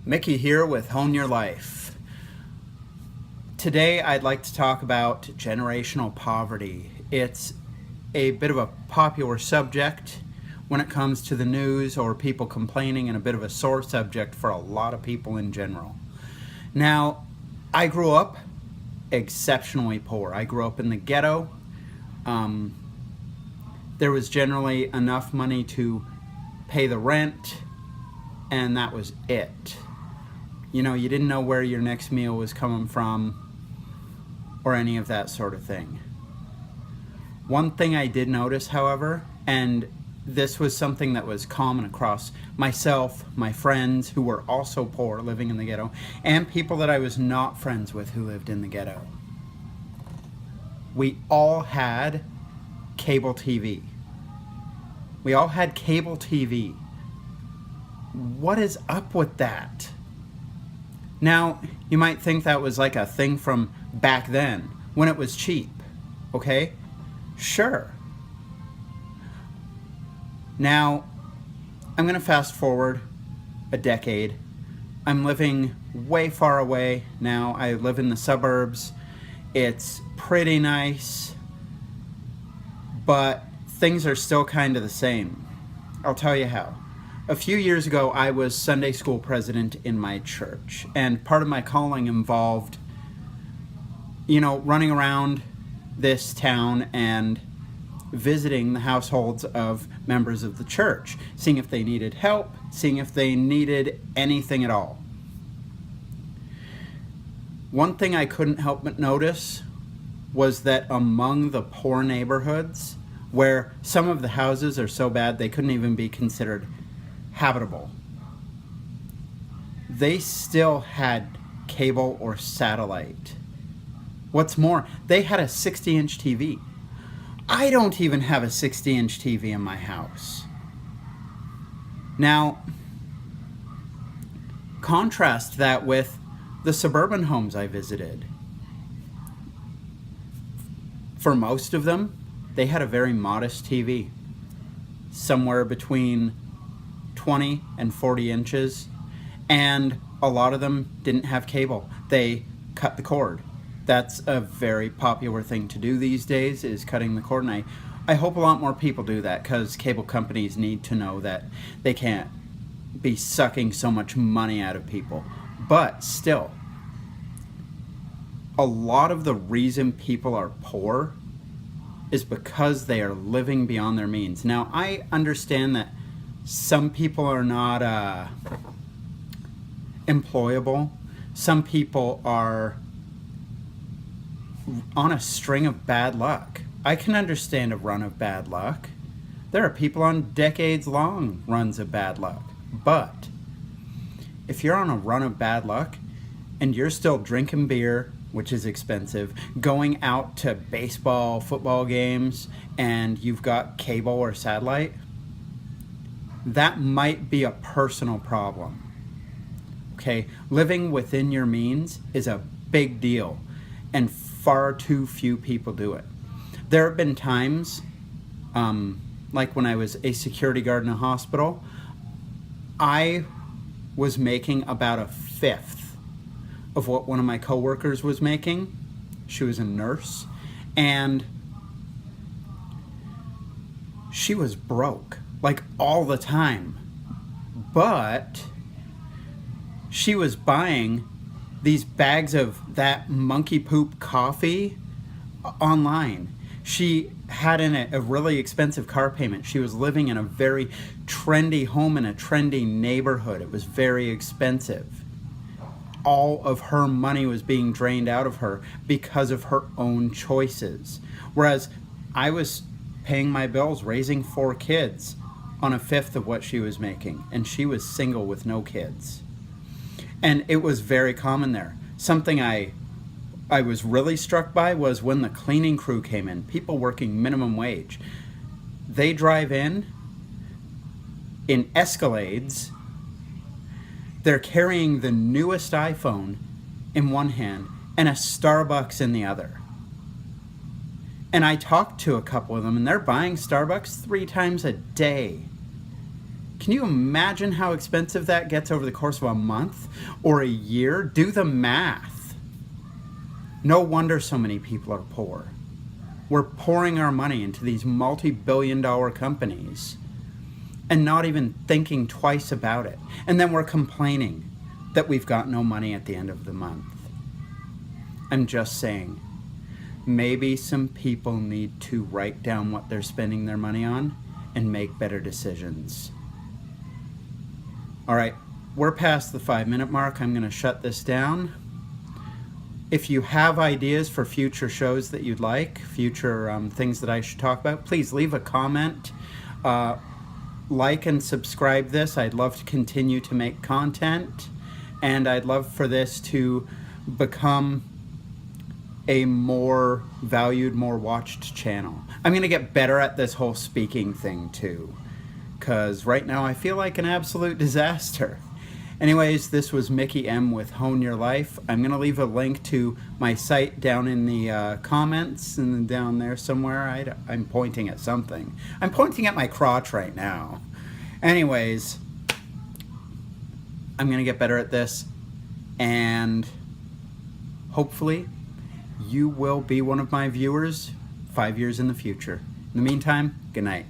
Mickey here with Hone Your Life. Today I'd like to talk about generational poverty. It's a bit of a popular subject when it comes to the news or people complaining, and a bit of a sore subject for a lot of people in general. Now, I grew up exceptionally poor. I grew up in the ghetto. There was generally enough money to pay the rent, and that was it. You know, you didn't know where your next meal was coming from or any of that sort of thing. One thing I did notice, however, and this was something that was common across myself, my friends who were also poor living in the ghetto, and people that I was not friends with who lived in the ghetto. We all had cable TV. We all had cable TV. What is up with that? Now, you might think that was like a thing from back then, when it was cheap, okay? Sure. Now, I'm going to fast forward a decade. I'm living way far away now. I live in the suburbs. It's pretty nice, but things are still kind of the same. I'll tell you how. A few years ago, I was Sunday school president in my church, and part of my calling involved, running around this town and visiting the households of members of the church, seeing if they needed help, seeing if they needed anything at all. One thing I couldn't help but notice was that among the poor neighborhoods, where some of the houses are so bad they couldn't even be considered habitable, they still had cable or satellite. What's more, they had a 60-inch TV. I don't even have a 60-inch TV in my house. Now, contrast that with the suburban homes I visited. For most of them, they had a very modest TV, somewhere between 20 and 40 inches, and a lot of them didn't have cable. They cut the cord. That's a very popular thing to do these days, is cutting the cord, and I hope a lot more people do that, because cable companies need to know that they can't be sucking so much money out of people. But still, a lot of the reason people are poor is because they are living beyond their means. Now, I understand that some people are not employable. Some people are on a string of bad luck. I can understand a run of bad luck. There are people on decades-long runs of bad luck. But if you're on a run of bad luck and you're still drinking beer, which is expensive, going out to baseball, football games, and you've got cable or satellite, that might be a personal problem. Okay, living within your means is a big deal, and far too few people do it. There have been times, like when I was a security guard in a hospital, I was making about a fifth of what one of my coworkers was making. She was a nurse, and she was broke, like all the time. But she was buying these bags of that monkey poop coffee online. She had a really expensive car payment. She was living in a very trendy home in a trendy neighborhood. It was very expensive. All of her money was being drained out of her because of her own choices. Whereas I was paying my bills, raising 4 kids on a fifth of what she was making, and she was single with no kids. And it was very common there. Something I was really struck by was when the cleaning crew came in, people working minimum wage. They drive in Escalades. They're carrying the newest iPhone in one hand and a Starbucks in the other. And I talked to a couple of them, and they're buying Starbucks 3 times a day. Can you imagine how expensive that gets over the course of a month or a year? Do the math. No wonder so many people are poor. We're pouring our money into these multi-billion-dollar companies and not even thinking twice about it. And then we're complaining that we've got no money at the end of the month. I'm just saying, maybe some people need to write down what they're spending their money on and make better decisions. All right, we're past the 5-minute mark. I'm going to shut this down. If you have ideas for future shows that you'd like, future things that I should talk about, please leave a comment. Like and subscribe this. I'd love to continue to make content, and I'd love for this to become a more valued, more watched channel. I'm going to get better at this whole speaking thing too, because right now I feel like an absolute disaster. Anyways, this was Mickey M with Hone Your Life. I'm going to leave a link to my site down in the comments and down there somewhere. I'm pointing at something. I'm pointing at my crotch right now. Anyways, I'm going to get better at this, and hopefully you will be one of my viewers 5 years in the future. In the meantime, good night.